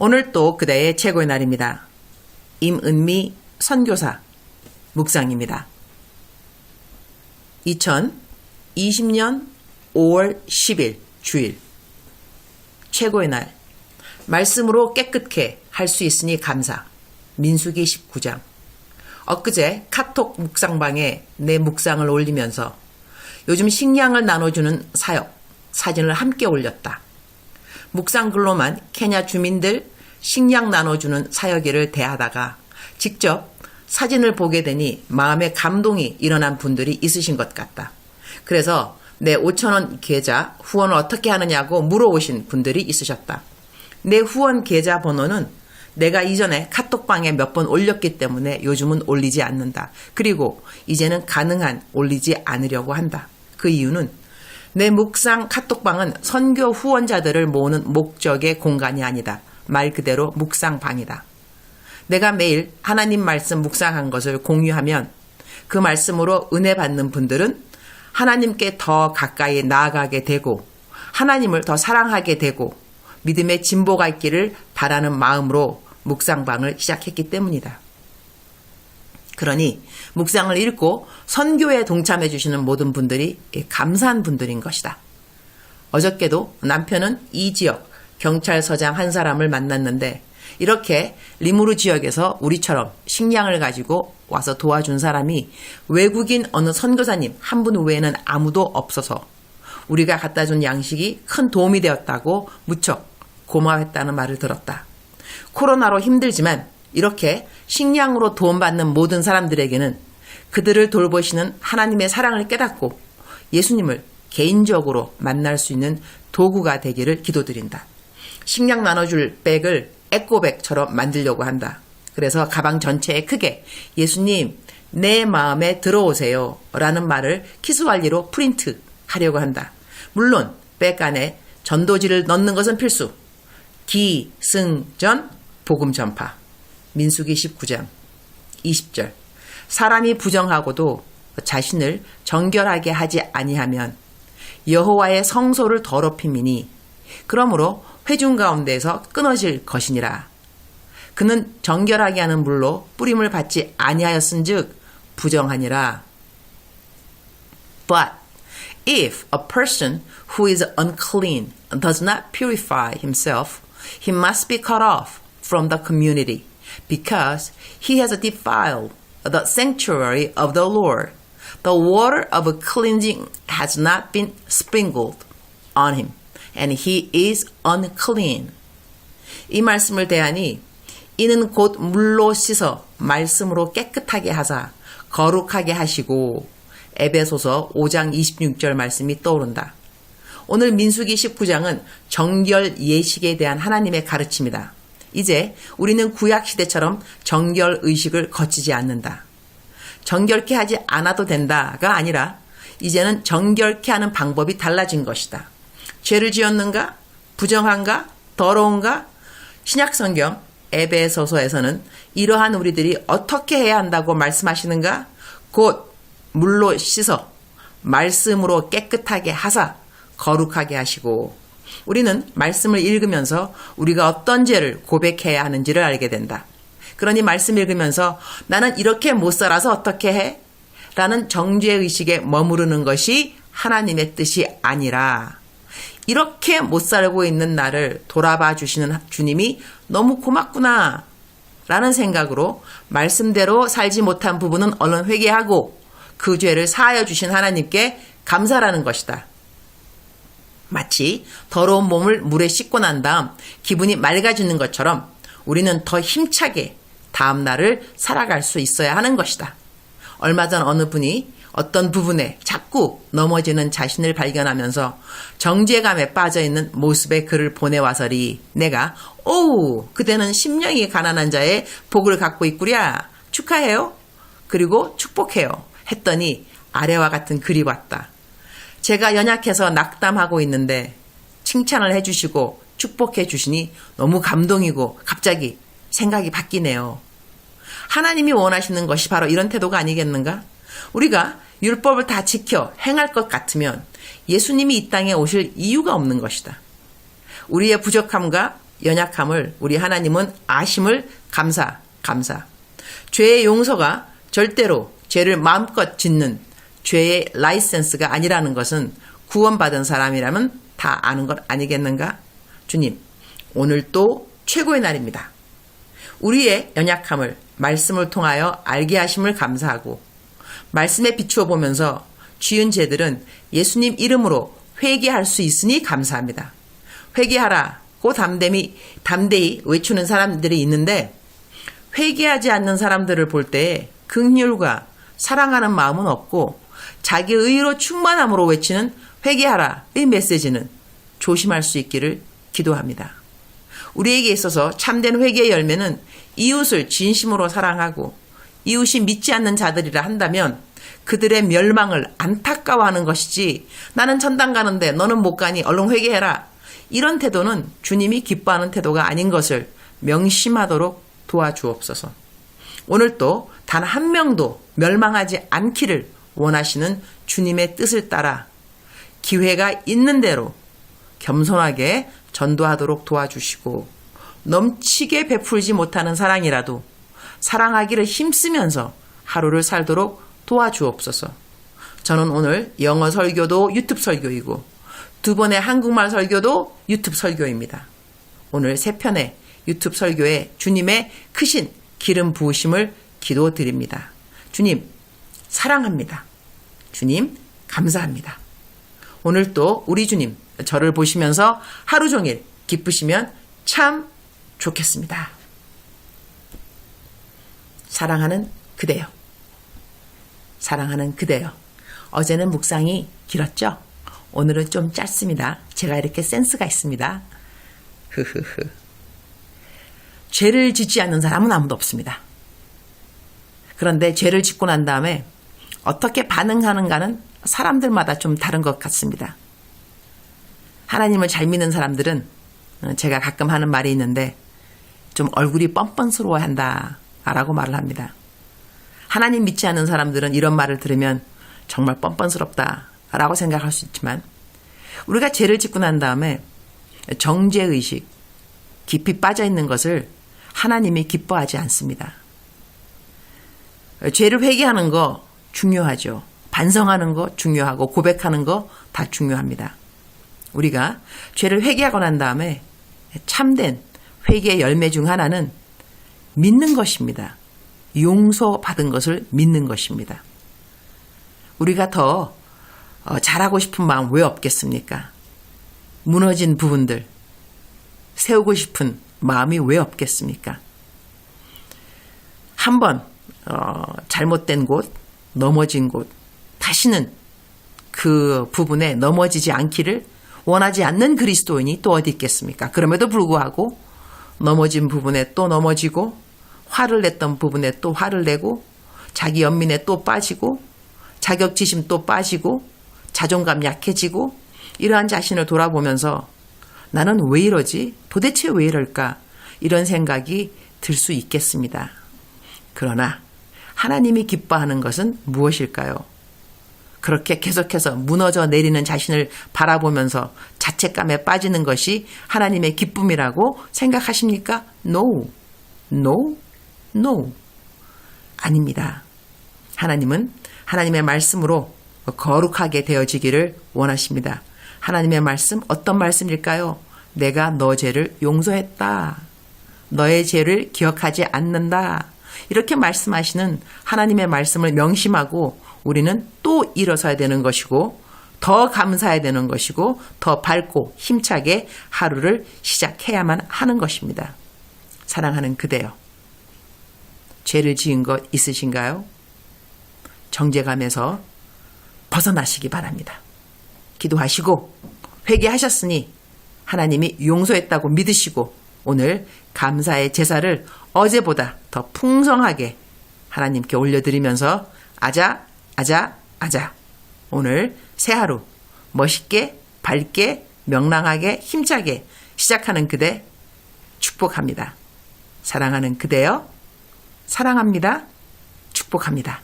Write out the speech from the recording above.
오늘 또 그대의 최고의 날입니다. 임은미 선교사 묵상입니다. 2020년 5월 10일 주일 최고의 날 말씀으로 깨끗게 할 수 있으니 감사. 민수기 19장. 엊그제 카톡 묵상방에 내 묵상을 올리면서 요즘 식량을 나눠주는 사역 사진을 함께 올렸다. 묵상 글로만 케냐 주민들 식량 나눠주는 사역일을 대하다가 직접 사진을 보게 되니 마음에 감동이 일어난 분들이 있으신 것 같다. 그래서 내 5,000원 계좌 후원을 어떻게 하느냐고 물어오신 분들이 있으셨다. 내 후원 계좌 번호는 내가 이전에 카톡방에 몇 번 올렸기 때문에 요즘은 올리지 않는다. 그리고 이제는 가능한 올리지 않으려고 한다. 그 이유는 내 묵상 카톡방은 선교 후원자들을 모으는 목적의 공간이 아니다. 말 그대로 묵상방이다. 내가 매일 하나님 말씀 묵상한 것을 공유하면 그 말씀으로 은혜 받는 분들은 하나님께 더 가까이 나아가게 되고 하나님을 더 사랑하게 되고 믿음의 진보가 있기를 바라는 마음으로 묵상방을 시작했기 때문이다. 그러니 묵상을 읽고 선교에 동참해 주시는 모든 분들이 감사한 분들인 것이다. 어저께도 남편은 이 지역 경찰서장 한 사람을 만났는데 이렇게 리무르 지역에서 우리처럼 식량을 가지고 와서 도와준 사람이 외국인 어느 선교사님 한 분 외에는 아무도 없어서 우리가 갖다 준 양식이 큰 도움이 되었다고 무척 고마웠다는 말을 들었다. 코로나로 힘들지만 이렇게 식량으로 도움받는 모든 사람들에게는 그들을 돌보시는 하나님의 사랑을 깨닫고 예수님을 개인적으로 만날 수 있는 도구가 되기를 기도드린다. 식량 나눠줄 백을 에코백처럼 만들려고 한다. 그래서 가방 전체에 크게 예수님 내 마음에 들어오세요 라는 말을 키스왈리로 프린트 하려고 한다. 물론 백 안에 전도지를 넣는 것은 필수. 기승전 복음 전파. 민수기 19장 20절. 사람이 부정하고도 자신을 정결하게 하지 아니하면 여호와의 성소를 더럽힘이니 그러므로 회중 가운데에서 끊어질 것이니라. 그는 정결하게 하는 물로 뿌림을 받지 아니하였은즉 부정하니라. But if a person who is unclean does not purify himself, he must be cut off from the community, because he has defiled the sanctuary of the Lord. The water of cleansing has not been sprinkled on him, and he is unclean. 이 말씀을 대하니 이는 곧 물로 씻어 말씀으로 깨끗하게 하사 거룩하게 하시고. 에베소서 5장 26절 말씀이 떠오른다. 오늘 민수기 19장은 정결 예식에 대한 하나님의 가르침이다. 이제 우리는 구약시대처럼 정결 의식을 거치지 않는다. 정결케 하지 않아도 된다가 아니라 이제는 정결케 하는 방법이 달라진 것이다. 죄를 지었는가? 부정한가? 더러운가? 신약성경 에베소서에서는 이러한 우리들이 어떻게 해야 한다고 말씀하시는가? 곧 물로 씻어 말씀으로 깨끗하게 하사 거룩하게 하시고. 우리는 말씀을 읽으면서 우리가 어떤 죄를 고백해야 하는지를 알게 된다. 그러니 말씀 읽으면서 나는 이렇게 못 살아서 어떻게 해? 라는 정죄의식에 머무르는 것이 하나님의 뜻이 아니라 이렇게 못 살고 있는 나를 돌아봐 주시는 주님이 너무 고맙구나 라는 생각으로 말씀대로 살지 못한 부분은 얼른 회개하고 그 죄를 사하여 주신 하나님께 감사라는 것이다. 마치 더러운 몸을 물에 씻고 난 다음 기분이 맑아지는 것처럼 우리는 더 힘차게 다음 날을 살아갈 수 있어야 하는 것이다. 얼마 전 어느 분이 어떤 부분에 자꾸 넘어지는 자신을 발견하면서 정죄감에 빠져있는 모습의 글을 보내와서리 내가 오우 그대는 심령이 가난한 자의 복을 갖고 있구랴 축하해요 그리고 축복해요 했더니 아래와 같은 글이 왔다. 제가 연약해서 낙담하고 있는데 칭찬을 해주시고 축복해 주시니 너무 감동이고 갑자기 생각이 바뀌네요. 하나님이 원하시는 것이 바로 이런 태도가 아니겠는가? 우리가 율법을 다 지켜 행할 것 같으면 예수님이 이 땅에 오실 이유가 없는 것이다. 우리의 부족함과 연약함을 우리 하나님은 아심을 감사. 죄의 용서가 절대로 죄를 마음껏 짓는 죄의 라이센스가 아니라는 것은 구원받은 사람이라면 다 아는 것 아니겠는가? 주님, 오늘 또 최고의 날입니다. 우리의 연약함을 말씀을 통하여 알게 하심을 감사하고 말씀에 비추어 보면서 지은 죄들은 예수님 이름으로 회개할 수 있으니 감사합니다. 회개하라고 담대히 외치는 사람들이 있는데 회개하지 않는 사람들을 볼 때 긍휼과 사랑하는 마음은 없고 자기 의로 충만함으로 외치는 회개하라의 메시지는 조심할 수 있기를 기도합니다. 우리에게 있어서 참된 회개의 열매는 이웃을 진심으로 사랑하고 이웃이 믿지 않는 자들이라 한다면 그들의 멸망을 안타까워하는 것이지 나는 천당 가는데 너는 못 가니 얼른 회개해라. 이런 태도는 주님이 기뻐하는 태도가 아닌 것을 명심하도록 도와주옵소서. 오늘 또 단 한 명도 멸망하지 않기를 원하시는 주님의 뜻을 따라 기회가 있는 대로 겸손하게 전도하도록 도와주시고 넘치게 베풀지 못하는 사랑이라도 사랑하기를 힘쓰면서 하루를 살도록 도와주옵소서. 저는 오늘 영어 설교도 유튜브 설교이고 2번의 한국말 설교도 유튜브 설교입니다. 오늘 3편의 유튜브 설교에 주님의 크신 기름 부으심을 기도드립니다. 주님 사랑합니다. 주님 감사합니다. 오늘 또 우리 주님 저를 보시면서 하루 종일 기쁘시면 참 좋겠습니다. 사랑하는 그대여. 사랑하는 그대여. 어제는 묵상이 길었죠? 오늘은 좀 짧습니다. 제가 이렇게 센스가 있습니다. 죄를 짓지 않는 사람은 아무도 없습니다. 그런데 죄를 짓고 난 다음에 어떻게 반응하는가는 사람들마다 좀 다른 것 같습니다. 하나님을 잘 믿는 사람들은 제가 가끔 하는 말이 있는데 좀 얼굴이 뻔뻔스러워 한다 라고 말을 합니다. 하나님 믿지 않는 사람들은 이런 말을 들으면 정말 뻔뻔스럽다 라고 생각할 수 있지만 우리가 죄를 짓고 난 다음에 정죄의식 깊이 빠져 있는 것을 하나님이 기뻐하지 않습니다. 죄를 회개하는 거 중요하죠. 반성하는 거 중요하고 고백하는 거 다 중요합니다. 우리가 죄를 회개하고 난 다음에 참된 회개의 열매 중 하나는 믿는 것입니다. 용서받은 것을 믿는 것입니다. 우리가 더 잘하고 싶은 마음 왜 없겠습니까? 무너진 부분들 세우고 싶은 마음이 왜 없겠습니까? 한번 잘못된 곳, 넘어진 곳, 다시는 그 부분에 넘어지지 않기를 원하지 않는 그리스도인이 또 어디 있겠습니까? 그럼에도 불구하고 넘어진 부분에 또 넘어지고 화를 냈던 부분에 또 화를 내고 자기 연민에 또 빠지고 자격지심 또 빠지고 자존감 약해지고 이러한 자신을 돌아보면서 나는 왜 이러지? 도대체 왜 이럴까? 이런 생각이 들 수 있겠습니다. 그러나 하나님이 기뻐하는 것은 무엇일까요? 그렇게 계속해서 무너져 내리는 자신을 바라보면서 자책감에 빠지는 것이 하나님의 기쁨이라고 생각하십니까? No. 아닙니다. 하나님은 하나님의 말씀으로 거룩하게 되어지기를 원하십니다. 하나님의 말씀 어떤 말씀일까요? 내가 너 죄를 용서했다. 너의 죄를 기억하지 않는다. 이렇게 말씀하시는 하나님의 말씀을 명심하고 우리는 또 일어서야 되는 것이고 더 감사해야 되는 것이고 더 밝고 힘차게 하루를 시작해야만 하는 것입니다. 사랑하는 그대여. 죄를 지은 것 있으신가요? 정죄감에서 벗어나시기 바랍니다. 기도하시고 회개하셨으니 하나님이 용서했다고 믿으시고 오늘 감사의 제사를 어제보다 더 풍성하게 하나님께 올려드리면서 아자 오늘 새 하루 멋있게 밝게 명랑하게 힘차게 시작하는 그대 축복합니다. 사랑하는 그대여 사랑합니다. 축복합니다.